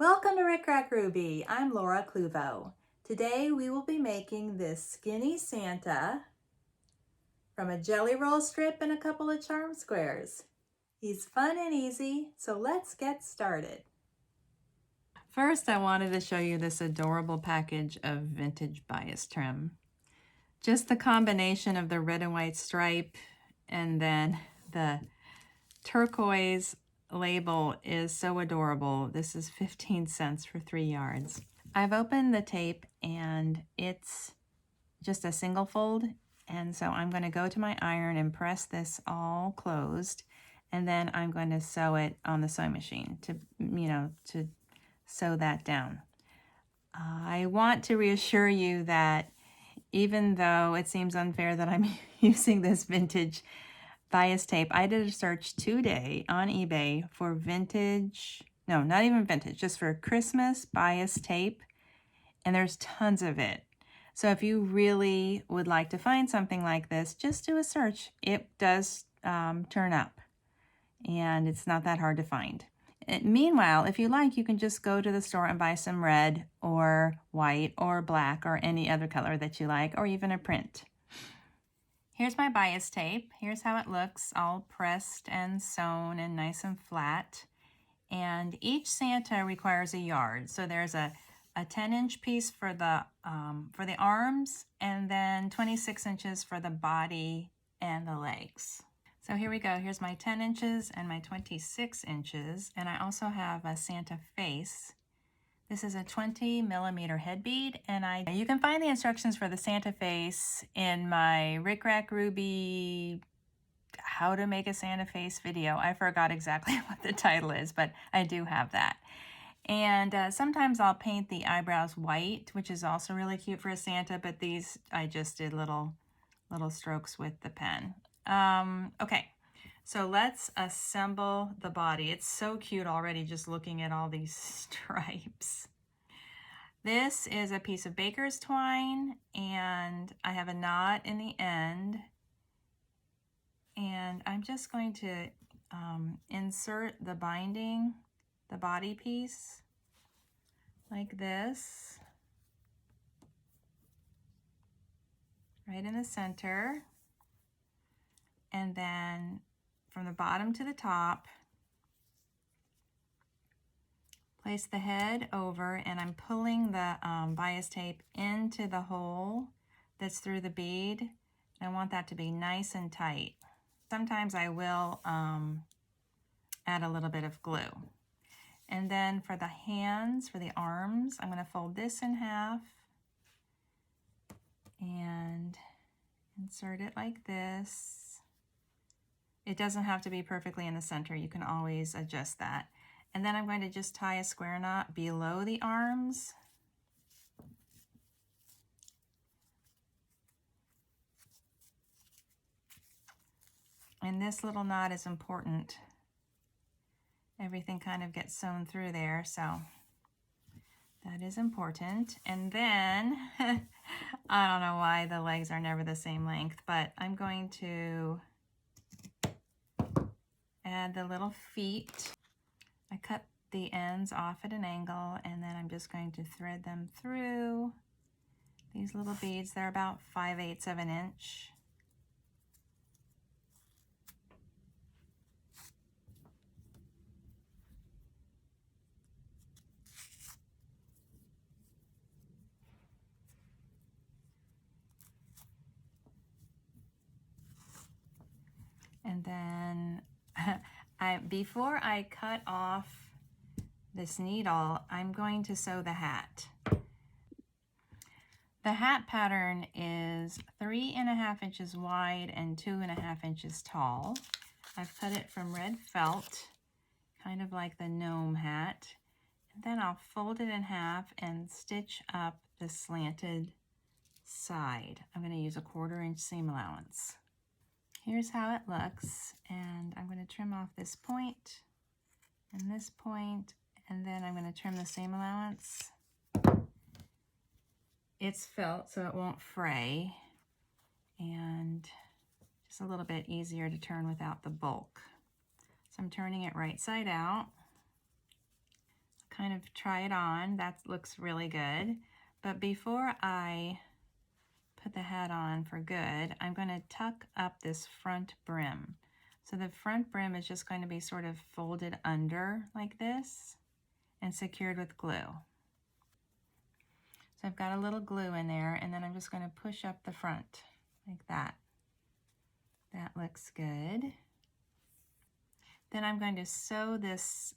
Welcome to Rick Rack Ruby. I'm Laura Cluvo. Today we will be making this skinny Santa from a jelly roll strip and a couple of charm squares. He's fun and easy, so let's get started. First, I wanted to show you this adorable package of vintage bias trim. Just the combination of the red and white stripe and then the turquoise label is so adorable. This is 15 cents for 3 yards. I've opened the tape and it's just a single fold, and so I'm going to go to my iron and press this all closed, and then I'm going to sew it on the sewing machine to sew that down. I want to reassure you that even though it seems unfair that I'm using this vintage bias tape, I did a search today on eBay for vintage, no, not even vintage, just for Christmas bias tape, and there's tons of it. So if you really would like to find something like this, just do a search. It does turn up, and it's not that hard to find. Meanwhile, if you like, you can just go to the store and buy some red or white or black or any other color that you like, or even a print. Here's my bias tape. Here's how it looks, all pressed and sewn and nice and flat. And each Santa requires a yard. So there's a 10-inch piece for the arms, and then 26 inches for the body and the legs. So here we go. Here's my 10 inches and my 26 inches. And I also have a Santa face. This is a 20 millimeter head bead, and you can find the instructions for the Santa face in my Rick Rack Ruby how to make a Santa face video. I forgot exactly what the title is, but I do have that. And sometimes I'll paint the eyebrows white, which is also really cute for a Santa, but these I just did little strokes with the pen. Okay. So let's assemble the body. It's so cute already just looking at all these stripes. This is a piece of baker's twine, and I have a knot in the end. And I'm just going to insert the binding, the body piece, like this, right in the center. And then from the bottom to the top, place the head over, and I'm pulling the bias tape into the hole that's through the bead. I want that to be nice and tight. Sometimes I will add a little bit of glue. And then for the hands, for the arms, I'm going to fold this in half and insert it like this. It doesn't have to be perfectly in the center. You can always adjust that. And then I'm going to just tie a square knot below the arms. And this little knot is important. Everything kind of gets sewn through there, so that is important. And then, I don't know why the legs are never the same length, but I'm going to add the little feet. I cut the ends off at an angle, and then I'm just going to thread them through these little beads. They're about 5/8 of an inch. And then before I cut off this needle, I'm going to sew the hat. The hat pattern is 3.5 inches wide and 2.5 inches tall. I've cut it from red felt, kind of like the gnome hat. And then I'll fold it in half and stitch up the slanted side. I'm going to use a 1/4 inch seam allowance. Here's how it looks, and I'm going to trim off this point and this point, and then I'm going to trim the seam allowance. It's felt so it won't fray, and just a little bit easier to turn without the bulk. So I'm turning it right side out. kind of try it on. That looks really good. But before I put the hat on for good, I'm going to tuck up this front brim. So the front brim is just going to be sort of folded under like this and secured with glue. So I've got a little glue in there, and then I'm just going to push up the front like that. That looks good. Then I'm going to sew this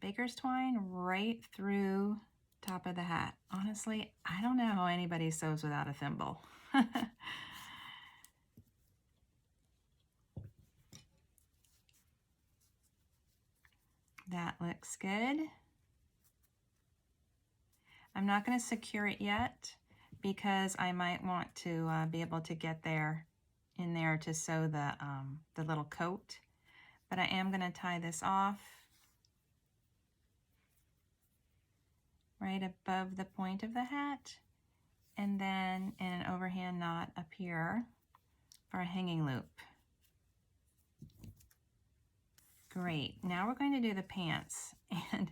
baker's twine right through top of the hat. Honestly, I don't know how anybody sews without a thimble. That looks good. I'm not going to secure it yet because I might want to be able to get in there to sew the little coat. But I am going to tie this off right above the point of the hat, and then in an overhand knot up here for a hanging loop. Great. Now we're going to do the pants, and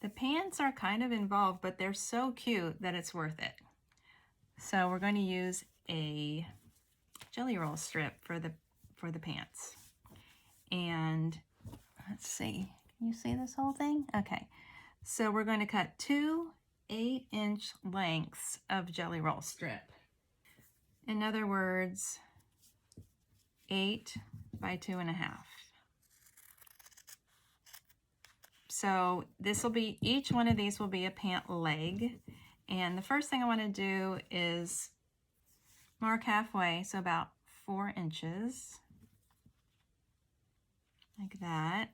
the pants are kind of involved, but they're so cute that it's worth it. So we're going to use a jelly roll strip for the pants. And let's see, can you see this whole thing? Okay, so we're going to cut 2 8-inch lengths of jelly roll strip. In other words, 8 by 2.5. So this will be, each one of these will be a pant leg. And the first thing I want to do is mark halfway, so about 4 inches. Like that.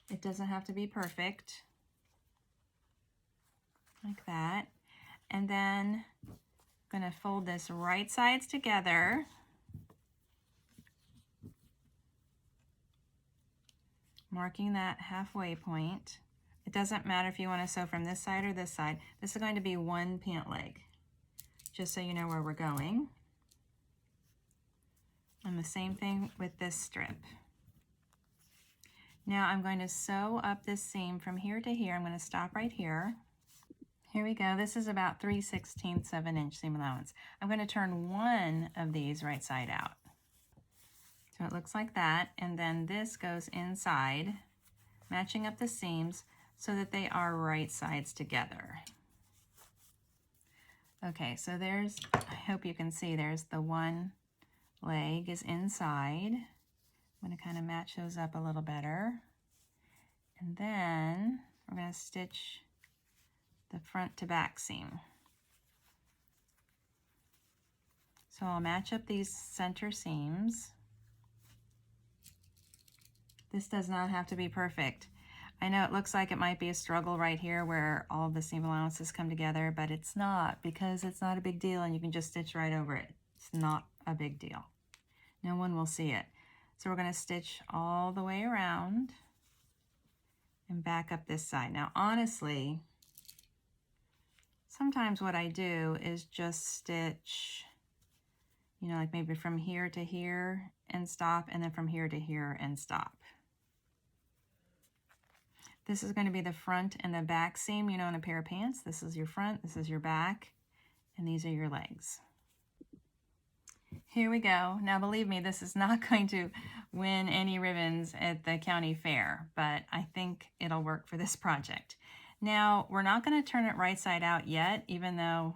It doesn't have to be perfect. Like that. And then I'm going to fold this right sides together. Marking that halfway point. It doesn't matter if you want to sew from this side or this side. This is going to be one pant leg, just so you know where we're going. And the same thing with this strip. Now I'm going to sew up this seam from here to here. I'm going to stop right here. Here we go. This is about 3/16 of an inch seam allowance. I'm going to turn one of these right side out. So it looks like that, and then this goes inside, matching up the seams so that they are right sides together. Okay, so there's, I hope you can see, there's the one leg is inside. I'm going to kind of match those up a little better. And then we're going to stitch the front to back seam. So I'll match up these center seams. This does not have to be perfect. I know it looks like it might be a struggle right here where all the seam allowances come together, but it's not, because it's not a big deal and you can just stitch right over it. It's not a big deal. No one will see it. So we're going to stitch all the way around and back up this side. Now honestly, sometimes what I do is just stitch, you know, like maybe from here to here and stop, and then from here to here and stop. This is going to be the front and the back seam, you know, in a pair of pants. This is your front, this is your back, and these are your legs. Here we go. Now believe me, this is not going to win any ribbons at the county fair, but I think it'll work for this project. Now, we're not going to turn it right side out yet, even though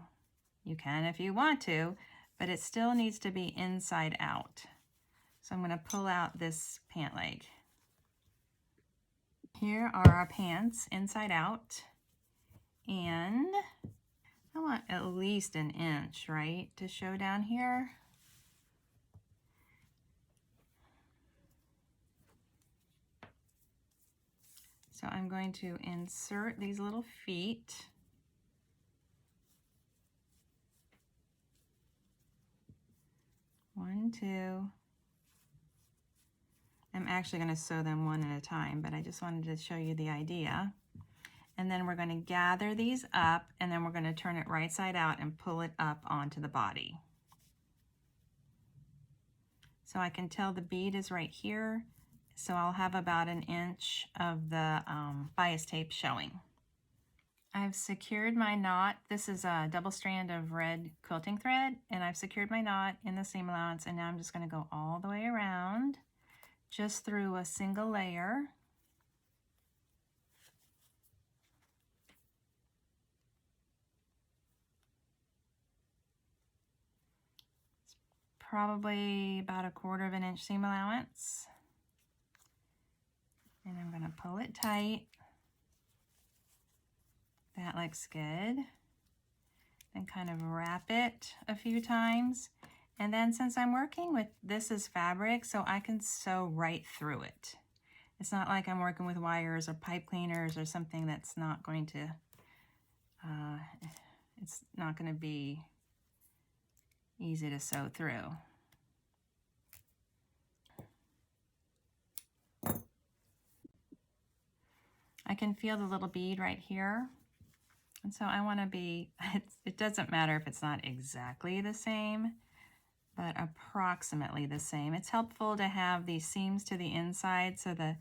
you can if you want to, but it still needs to be inside out. So I'm going to pull out this pant leg. Here are our pants inside out, and I want at least an inch, right, to show down here. So I'm going to insert these little feet. One, two. I'm actually going to sew them one at a time, but I just wanted to show you the idea. And then we're going to gather these up, and then we're going to turn it right side out and pull it up onto the body. So I can tell the bead is right here. So I'll have about 1 inch of the bias tape showing. I've secured my knot. This is a double strand of red quilting thread, and I've secured my knot in the seam allowance, and now I'm just going to go all the way around, just through a single layer. It's probably about 1/4 inch seam allowance. And I'm going to pull it tight. That looks good. And kind of wrap it a few times. And then since I'm working with, this is fabric, so I can sew right through it. It's not like I'm working with wires or pipe cleaners or something that's not going to, it's not going to be easy to sew through. I can feel the little bead right here. And so I want to be, it doesn't matter if it's not exactly the same, but approximately the same. It's helpful to have these seams to the inside so the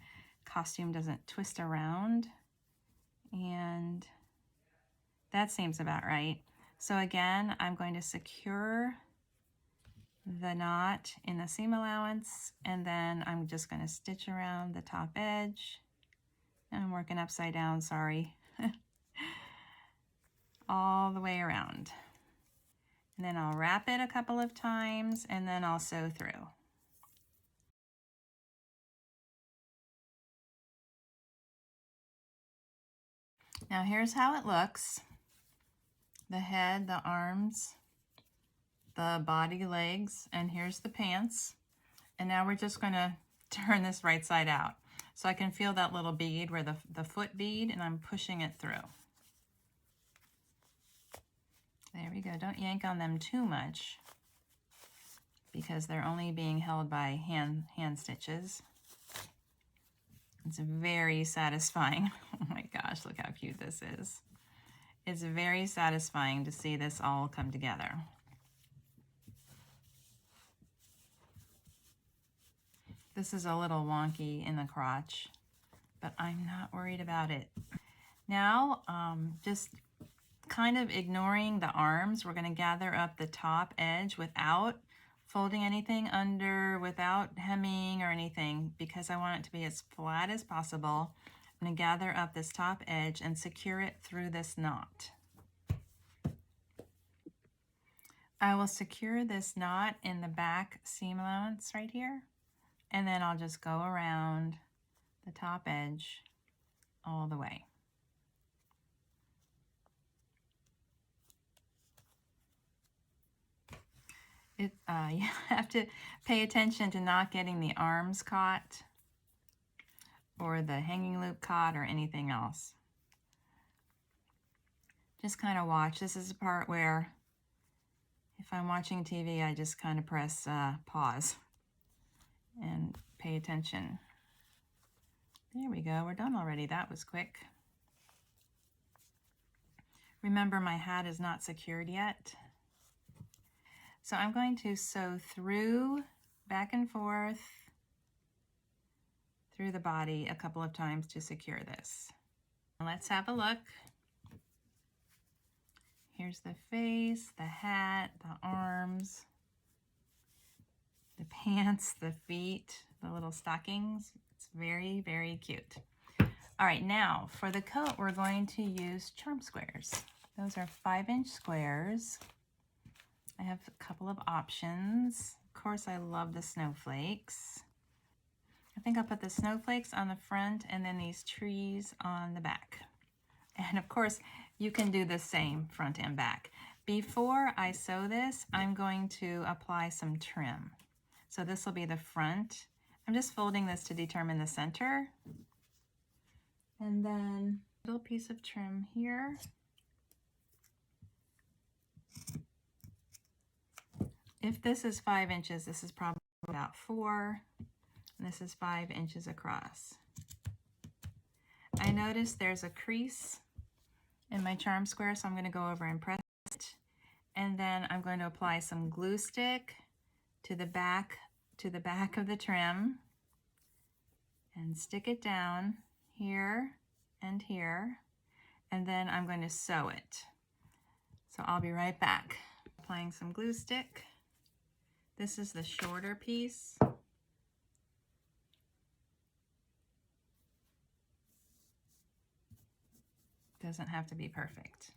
costume doesn't twist around. And that seems about right. So again, I'm going to secure the knot in the seam allowance, and then I'm just going to stitch around the top edge. I'm working upside down, sorry. All the way around. And then I'll wrap it a couple of times, and then I'll sew through. Now here's how it looks. The head, the arms, the body, legs, and here's the pants. And now we're just going to turn this right side out. So I can feel that little bead where the foot bead, and I'm pushing it through. There we go. Don't yank on them too much because they're only being held by hand stitches. It's very satisfying. Oh my gosh, look how cute this is. It's very satisfying to see this all come together. This is a little wonky in the crotch, but I'm not worried about it. Now, just kind of ignoring the arms, we're going to gather up the top edge without folding anything under, without hemming or anything, because I want it to be as flat as possible. I'm going to gather up this top edge and secure it through this knot. I will secure this knot in the back seam allowance right here, and then I'll just go around the top edge all the way. You have to pay attention to not getting the arms caught or the hanging loop caught or anything else. Just kind of watch. This is the part where if I'm watching TV, I just kind of press pause and pay attention. There we go. We're done already. That was quick. Remember, my hat is not secured yet. So I'm going to sew through, back and forth, through the body a couple of times to secure this. Let's have a look. Here's the face, the hat, the arms, the pants, the feet, the little stockings. It's very, very cute. All right, now for the coat, we're going to use charm squares. Those are 5-inch squares. I have a couple of options. Of course, I love the snowflakes. I think I'll put the snowflakes on the front and then these trees on the back. And of course, you can do the same front and back. Before I sew this, I'm going to apply some trim. So this will be the front. I'm just folding this to determine the center. And then a little piece of trim here. If this is 5 inches, this is probably about 4. And this is 5 inches across. I noticed there's a crease in my charm square, so I'm going to go over and press it. And then I'm going to apply some glue stick to the back to the back of the trim and stick it down here and here, and then I'm going to sew it. So I'll be right back. Applying some glue stick. This is the shorter piece. Doesn't have to be perfect.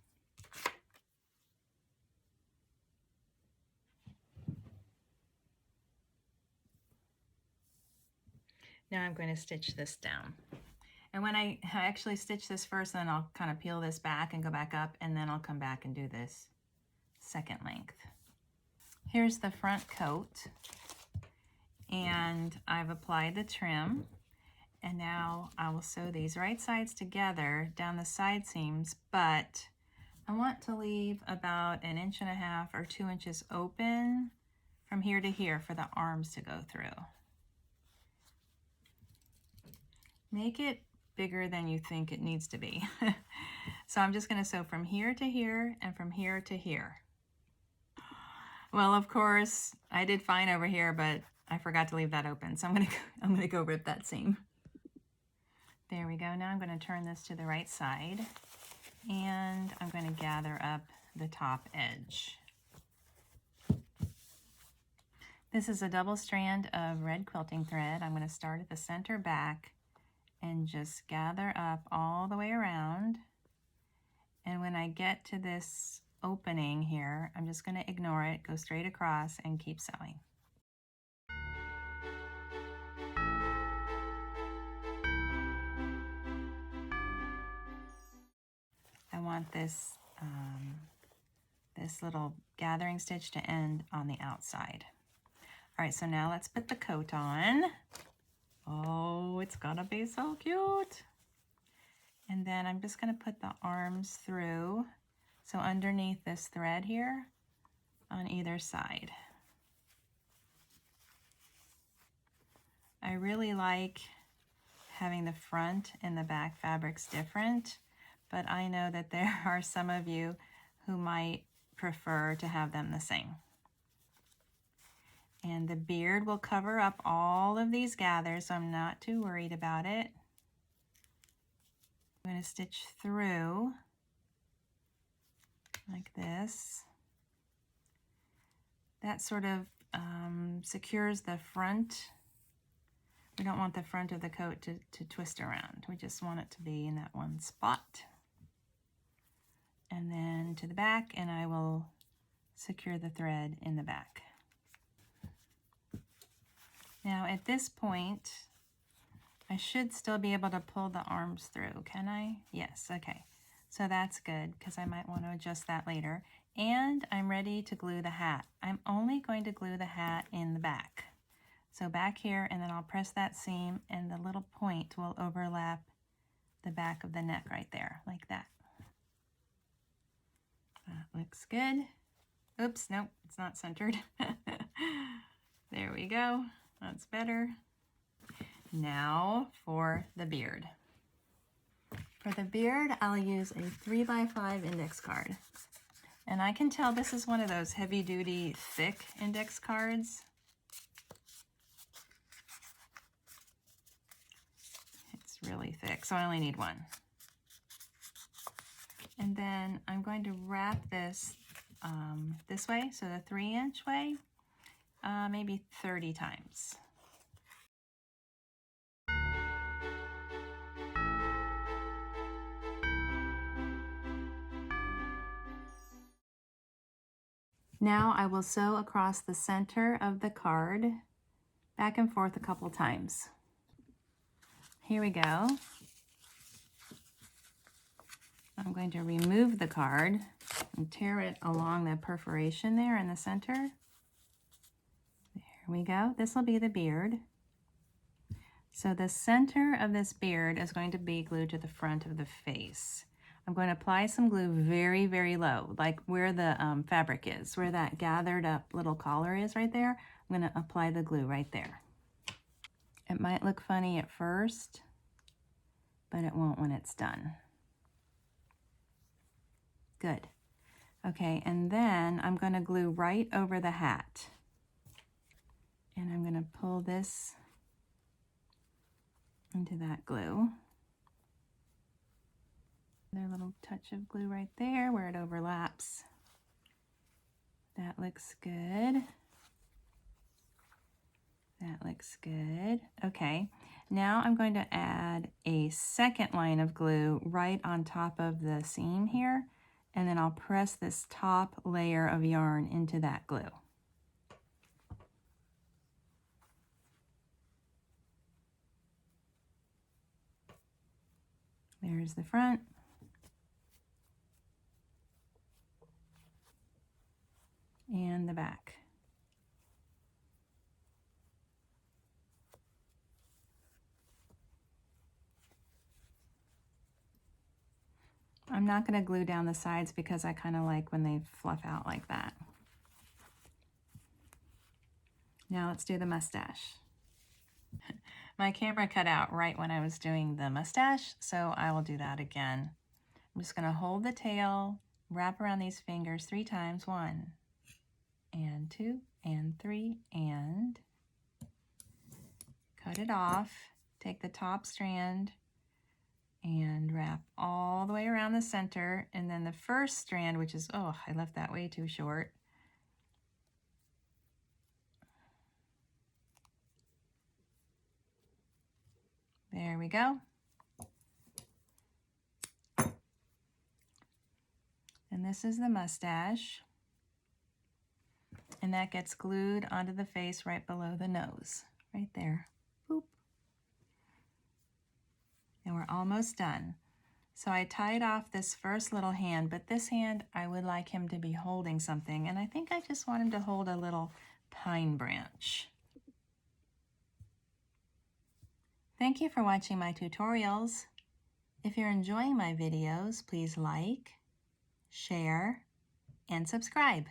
Now I'm going to stitch this down. And when I actually stitch this first, then I'll kind of peel this back and go back up, and then I'll come back and do this second length. Here's the front coat, and I've applied the trim, and now I will sew these right sides together down the side seams, but I want to leave about 1.5 inches or 2 inches open from here to here for the arms to go through. Make it bigger than you think it needs to be. So I'm just going to sew from here to here and from here to here. Well, of course, I did fine over here, but I forgot to leave that open. So I'm going to go rip that seam. There we go. Now I'm going to turn this to the right side, and I'm going to gather up the top edge. This is a double strand of red quilting thread. I'm going to start at the center back and just gather up all the way around. And when I get to this opening here, I'm just going to ignore it, go straight across, and keep sewing. I want this, this little gathering stitch to end on the outside. All right, so now let's put the coat on. Oh, it's gonna be so cute. And then I'm just gonna put the arms through. So underneath this thread here on either side. I really like having the front and the back fabrics different, but I know that there are some of you who might prefer to have them the same. And the beard will cover up all of these gathers, so I'm not too worried about it. I'm going to stitch through like this. That sort of secures the front. We don't want the front of the coat to twist around. We just want it to be in that one spot. And then to the back, and I will secure the thread in the back. Now at this point, I should still be able to pull the arms through, can I? Yes, okay. So that's good, because I might want to adjust that later. And I'm ready to glue the hat. I'm only going to glue the hat in the back. So back here, and then I'll press that seam, and the little point will overlap the back of the neck right there, like that. That looks good. Oops, nope, it's not centered. There we go. That's better. Now for the beard. For the beard, I'll use a 3x5 index card. And I can tell this is one of those heavy-duty, thick index cards. It's really thick, so I only need one. And then I'm going to wrap this this way, so the 3-inch way, maybe 30 times. Now I will sew across the center of the card, back and forth a couple times. Here we go. I'm going to remove the card and tear it along the perforation there in the center. There we go. This will be the beard. So the center of this beard is going to be glued to the front of the face. I'm going to apply some glue very, very low, like where the fabric is, where that gathered up little collar is right there. I'm going to apply the glue right there. It might look funny at first, but it won't when it's done. Good. Okay, and then I'm going to glue right over the hat. And I'm going to pull this into that glue. Another little touch of glue right there where it overlaps. That looks good. That looks good. Okay, now I'm going to add a second line of glue right on top of the seam here, and then I'll press this top layer of yarn into that glue. There's the front. And the back. I'm not going to glue down the sides because I kind of like when they fluff out like that. Now let's do the mustache. My camera cut out right when I was doing the mustache, so I will do that again. I'm just going to hold the tail, wrap around these fingers 3 times, 1 and 2 and 3, and cut it off. Take the top strand and wrap all the way around the center, and then the first strand, which is, oh, I left that way too short. There we go. And this is the mustache. And that gets glued onto the face right below the nose, right there. Boop. And we're almost done. So I tied off this first little hand, but this hand I would like him to be holding something, and I think I just want him to hold a little pine branch. Thank you for watching my tutorials. If you're enjoying my videos, please like, share, and subscribe.